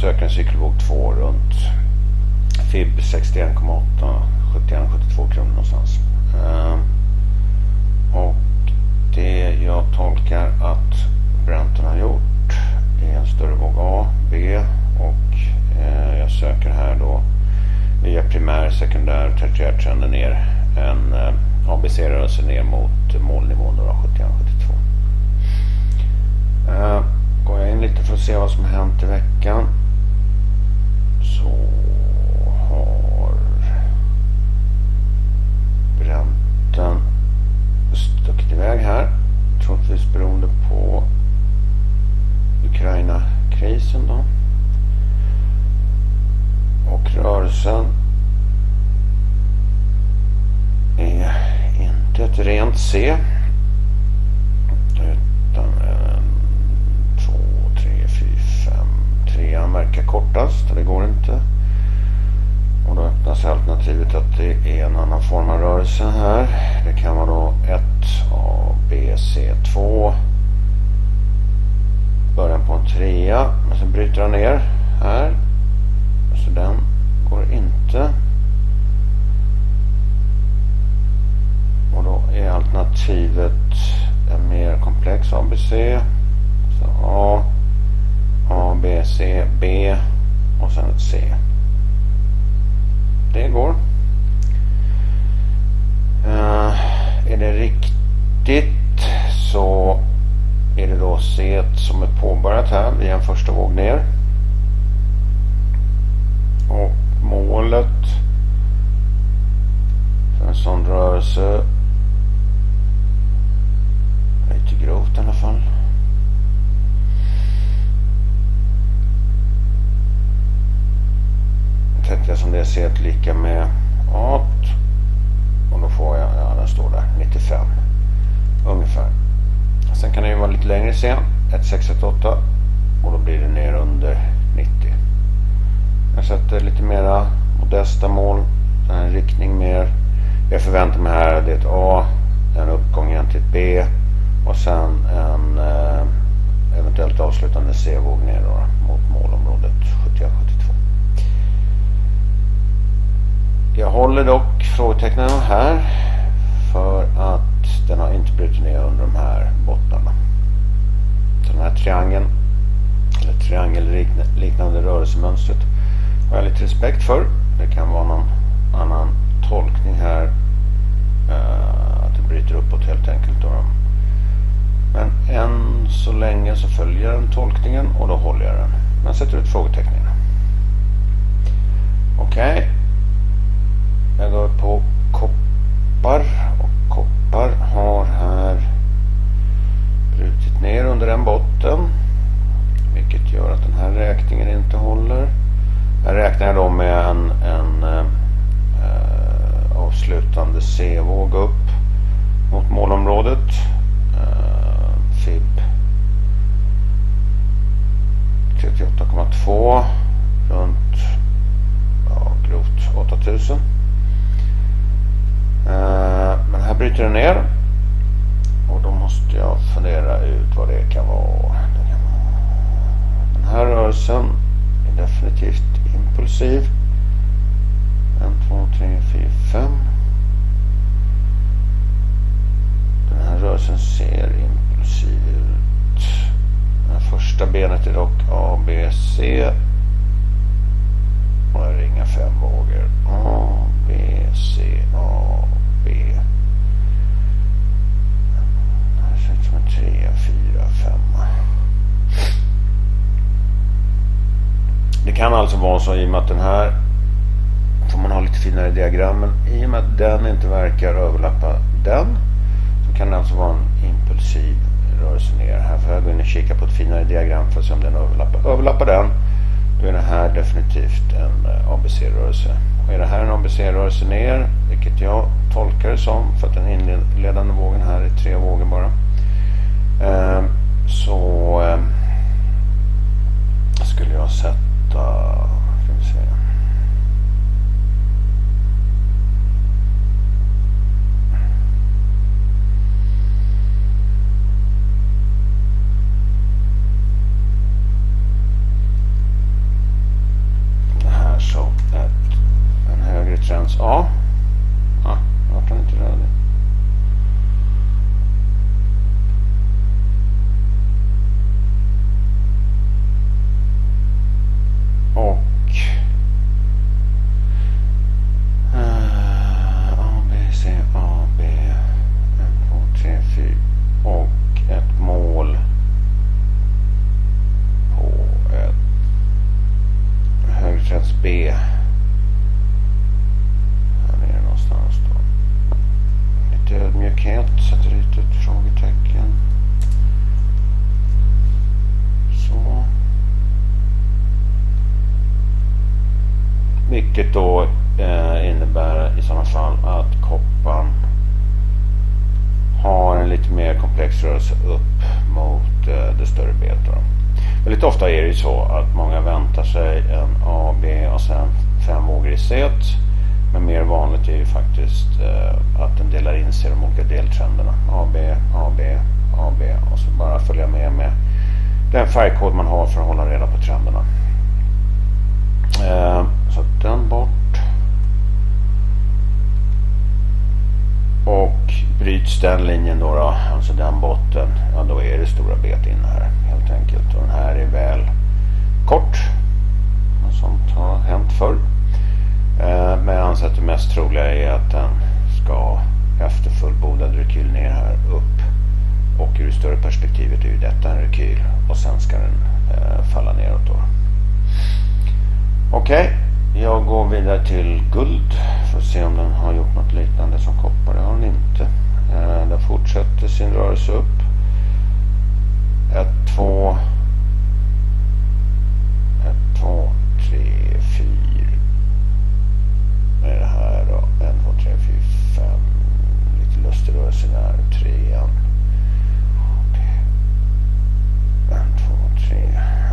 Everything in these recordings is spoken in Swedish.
söker en cykelvåg 2 runt FIB 61,8, 71-72 kronor någonstans. Och det jag tolkar att Brenten har gjort är en större våg A, B, och jag söker här då via primär, sekundär, tertiär trenden ner en ABC-rörelse ner mot målnivån då, 71-72. Går jag in lite för att se vad som har hänt i veckan, så har Brenten stuckit iväg här, troligtvis beroende på Ukraina-krisen då. Och rörelsen är inte ett rent C, utan 2, 3, 4, 5. 3 verkar kortast, och det går inte. Och då öppnas alternativet att det är en annan form av rörelse här. Det kan vara då 1 A, B, C, 2. Början på en 3, men sen bryter han ner här. Så den går inte. Och då är alternativet en mer komplex ABC. Så A, A, B, C, B och sen ett C. Det går. Är det riktigt så är det då C som är påbörjat här via en första våg ner. Och målet för en sån rörelse, lite grovt i alla fall, tänkte jag som det ser ett lika med 8, och då får jag, ja den står där, 95 ungefär. Sen kan det ju vara lite längre sen, 1618, och då blir det ner under 90. Jag sätter lite mera modesta mål, en riktning mer. Jag förväntar mig här det är ett A, en uppgång igen till ett B, och sen en eventuellt avslutande C-våg ner då, mot målområdet 71-72. Jag håller dock frågetecknen här för att den har inte brutit ner under de här bottnarna. Så den här triangeln, eller triangelliknande rörelsemönstret, har jag lite respekt för. Det kan vara någon annan tolkning här, att det bryter uppåt helt enkelt då. Men än så länge så följer den tolkningen, och då håller jag den. Men sätter ut frågetecknen. Okej. Jag går på koppar, och koppar har här brutit ner under en botten, vilket gör att den här räkningen inte håller. Jag räknar då med en avslutande C-våg upp mot målområdet, FIB 38,2 runt, ja, grovt 8000. Men här bryter den ner, och då måste jag fundera ut vad det kan vara. Den här rörelsen är definitivt impulsiv. 1, 2, 3, 4, 5. Den här rörelsen ser impulsiv ut. Det första benet är dock A, B, C. Och jag ringar 5 vågor. A, B, C, A, B. Det här ser ut som en 3, 4, 5. Det kan alltså vara så, i och med att den här får man ha lite finare diagram, men i och med att den inte verkar överlappa den, så kan det alltså vara en impulsiv rörelse ner. Här får jag gå in och kika på ett finare diagram för att se om den överlappar den. Då är det här definitivt en ABC-rörelse. Och är det här en ABC-rörelse ner, vilket jag tolkar det som, för att den inledande vågen här är 3 vågor bara, så skulle jag sätta, ska vi se, vilket då innebär i sådana fall att kopparn har en lite mer komplex rörelse upp mot det större B. Väldigt ofta är det ju så att många väntar sig en A, B och sen 5 vågor i C. Men mer vanligt är ju faktiskt att den delar in sig i de olika deltrenderna. A, B, A, B, A, B och så bara följa med den färgkod man har för att hålla reda på trenderna. Så den bort. Och bryts den linjen då, alltså den botten, ja då är det stora bet inne här helt enkelt. Och den här är väl kort, sånt har hänt förr. Men jag anser att det mest troliga är att den ska efter fullbordad rekyl ner här upp. Och ur det större perspektivet är ju detta en rekyl och sen ska den falla neråt då. Okej, jag går vidare till guld för att se om den har gjort något liknande som koppar. Det har den inte. Den fortsätter sin rörelse upp. 1, 2, 3, 4. Vad är det här då? 1, 2, 3, 4, 5. Lite lustig rörelse där. 3. 1, 2, 3.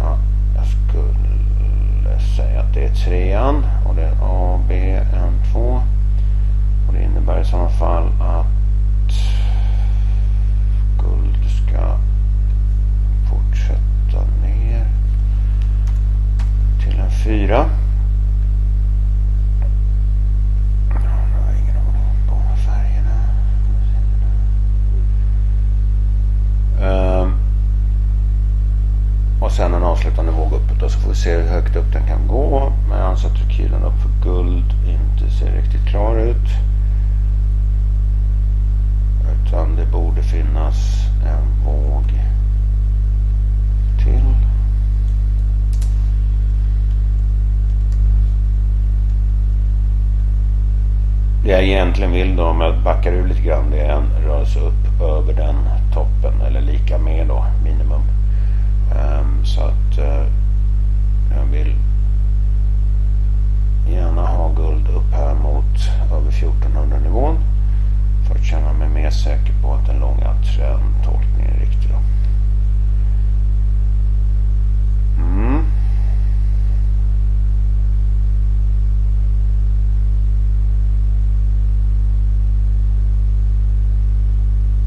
Ja, jag skulle säga att det är 3 och det är A, B, 1, 2. Och det innebär i sådana fall att guld ska fortsätta ner till en 4. Jag har ingen aning på färgerna. Och sen en avslutande våg uppåt och så får vi se hur högt upp den kan gå. Men jag anser att rekylen upp för guld inte ser riktigt klar ut. Utan det borde finnas en våg till. Det jag egentligen vill då, om jag backar ur lite grann, det är en rörelse upp över den toppen eller lika med då minimum. Så att jag vill gärna ha guld upp här mot över 1400 nivån för att känna mig mer säker på att den långa trendtolkningen är riktig då.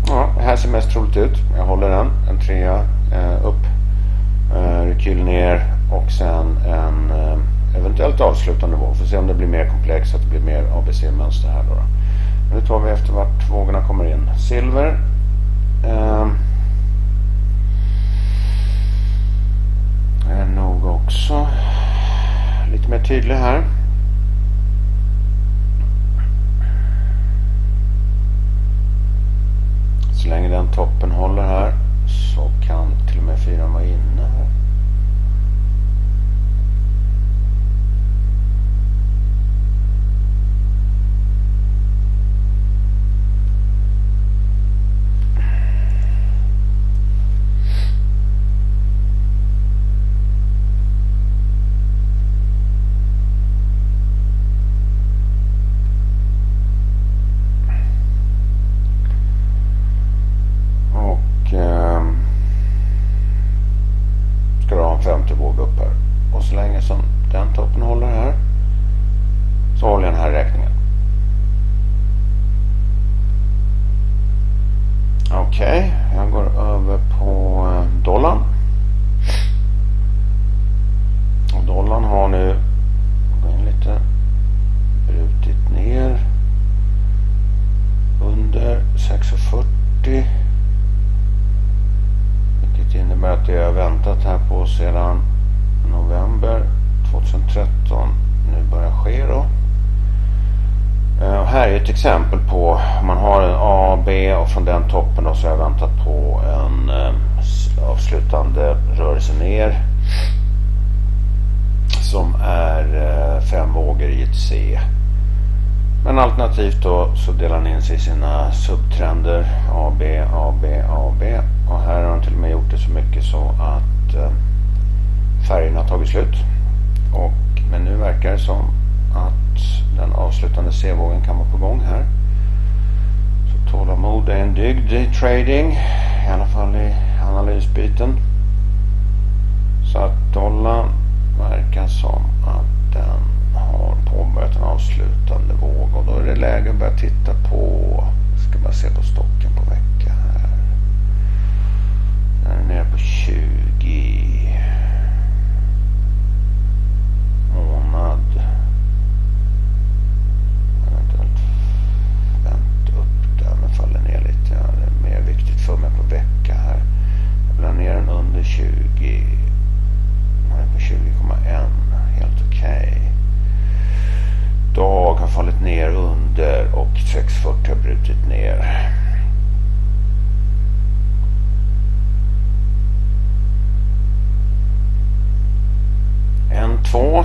Ja, det här ser mest troligt ut. Jag håller en 3 upp, rekyl ner och sen en eventuellt avslutande våg. Får se om det blir mer komplext, att det blir mer ABC-mönster här då. Men nu tar vi efter vart vågorna kommer in. Silver. Är nog också lite mer tydlig här. Så länge den toppen håller här så kan till och med 4 vara inne här. Ska du ha en 50 våg upp här. Och så länge som den toppen håller här så håller jag den här räkningen. Okej, jag går över på dollarn. Och dollarn har nu lite brutit ner under 6,40. Vilket innebär att det jag väntat här på sedan november 2013 nu börjar ske då. Och här är ett exempel på om man har en A, B och från den toppen då så har jag väntat på en avslutande rörelse ner som är 5 vågor i ett C. Men alternativt då så delar den in sig i sina subtrender A, B, A, B, A, B. Och här har de till och med gjort det så mycket så att färgerna har tagit slut. Men nu verkar det som att avslutande C-vågen kan vara på gång här. Så tålamod är en dygd i trading, i alla fall i analysbiten. Så att dollarn verkar som att den har påbörjat en avslutande våg, och då är det läge att börja titta på, ska bara se på stocken på vecka här. Den är nere på 20 månad. Eventuellt vänt upp där, men faller ner lite. Ja, det är mer viktigt för mig på vecka här. Jag vill ha ner den under 20. Man är på 20,1. Helt okej. Dag har fallit ner under och 640 har brutit ner. En, två.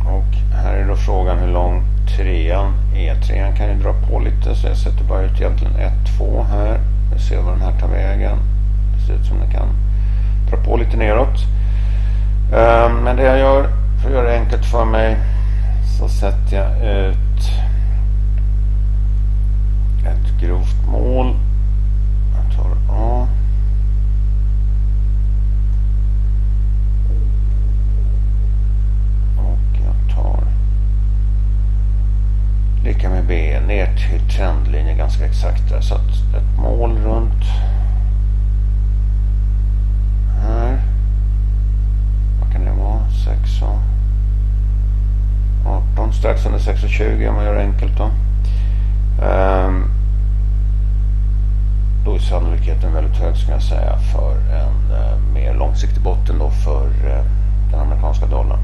Och här är då frågan hur lång trean är. Trean kan ju dra på lite, så jag sätter bara ut egentligen 1-2 här. Vi ser var den här tar vägen. Det ser ut som den kan dra på lite neråt. Men det jag gör, för att göra det enkelt för mig, så sätter jag ut ett grovt mål. Jag tar A. Och jag tar lika med B ner till trendlinjen ganska exakt där. Så att ett mål runt här. Vad kan det vara? 6 och 18, strax under 6,20 om man gör det enkelt då. Då är sannolikheten väldigt hög, ska jag säga, för en mer långsiktig botten då för den amerikanska dollarn.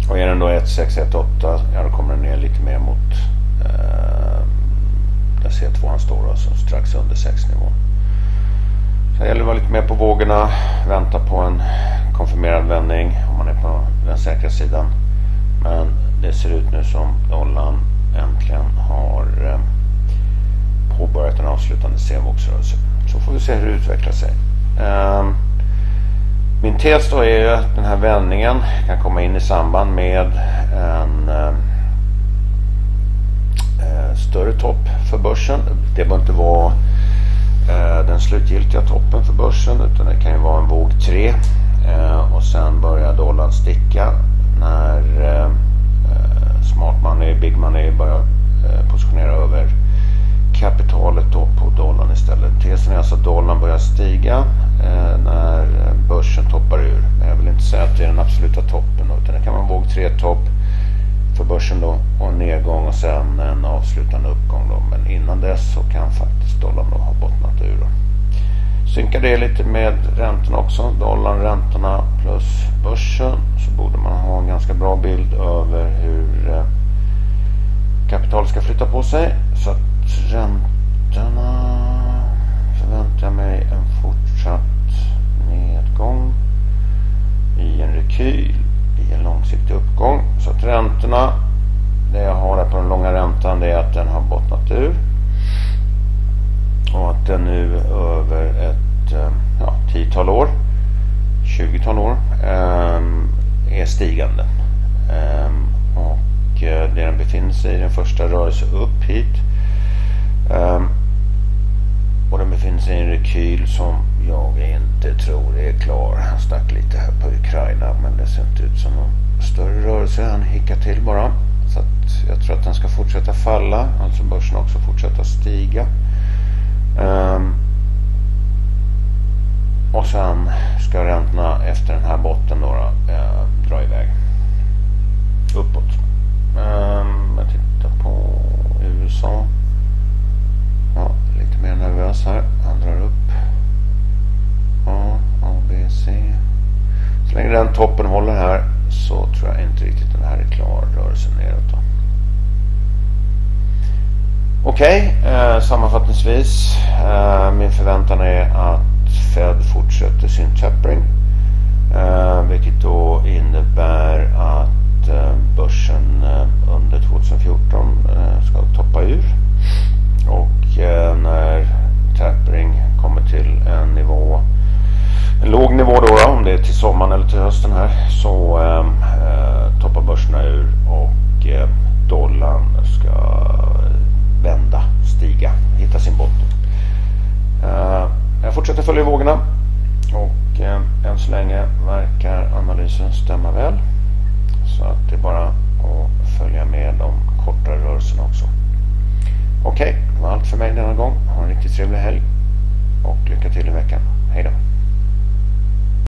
Och är den då 1,618, ja, då kommer den ner lite mer mot där C2 står, alltså strax under 6-nivån. Så det gäller att vara lite mer på vågorna, vänta på en konfirmerad vändning om man är på den säkra sidan. Men det ser ut nu som dollarn äntligen har påbörjat en avslutande C-vågsrörelse. Så får vi se hur det utvecklar sig. Min tes då är ju att den här vändningen kan komma in i samband med en större topp för börsen. Det bör inte vara den slutgiltiga toppen för börsen, utan det kan ju vara en våg 3, och sen börjar dollarn sticka när smart money, big money börjar positionera över kapitalet då på dollarn istället. Tesen är alltså att dollarn börjar stiga när börsen toppar ur. Men jag vill inte säga att det är den absoluta toppen, utan det kan vara en våg 3-topp för börsen då, och en nedgång och sen en avslutande uppgång då. Men innan dess så kan faktiskt dollarn då ha bottnat ur då. Synkar det lite med räntorna också, dollarn, räntorna plus börsen, så borde man ha en ganska bra bild över hur kapital ska flytta på sig. Så att räntorna förväntar jag mig en fortsatt nedgång i en rekyl i en långsiktig uppgång. Så att räntorna, det jag har här på den långa räntan, det är att den har bottnat ur och att den nu över ett 10-tal år, 20-tal år är stigande. Och det den befinner sig i den första rörelse upp hit, och den befinner sig i en rekyl som jag inte tror är klar. Han stack lite här på Ukraina, men det ser inte ut som någon större rörelse. Han hickar till bara. Så att jag tror att den ska fortsätta falla, alltså börsen också fortsätta stiga. Och sen ska räntorna efter den här botten då, dra iväg uppåt. Jag tittar på USA. Ja, lite mer nervös här. Han drar upp. A, B, C. Så länge den toppen håller här så tror jag inte riktigt den här är klar. Rörelsen neråt då. Okej, sammanfattningsvis. Min förväntan är att Fed fortsätter sin tapering. Vilket då innebär att börsen under 2014 ska toppa ur. Och när tapering kommer till sommaren eller till hösten här så toppar börserna ur och dollarn ska vända, stiga, hitta sin botten. Jag fortsätter följa vågorna och än så länge verkar analysen stämma väl. Så att det är bara att följa med de kortare rörelserna också. Okej, det var allt för mig denna gång. Ha en riktigt trevlig helg och lycka till i veckan. Hej då!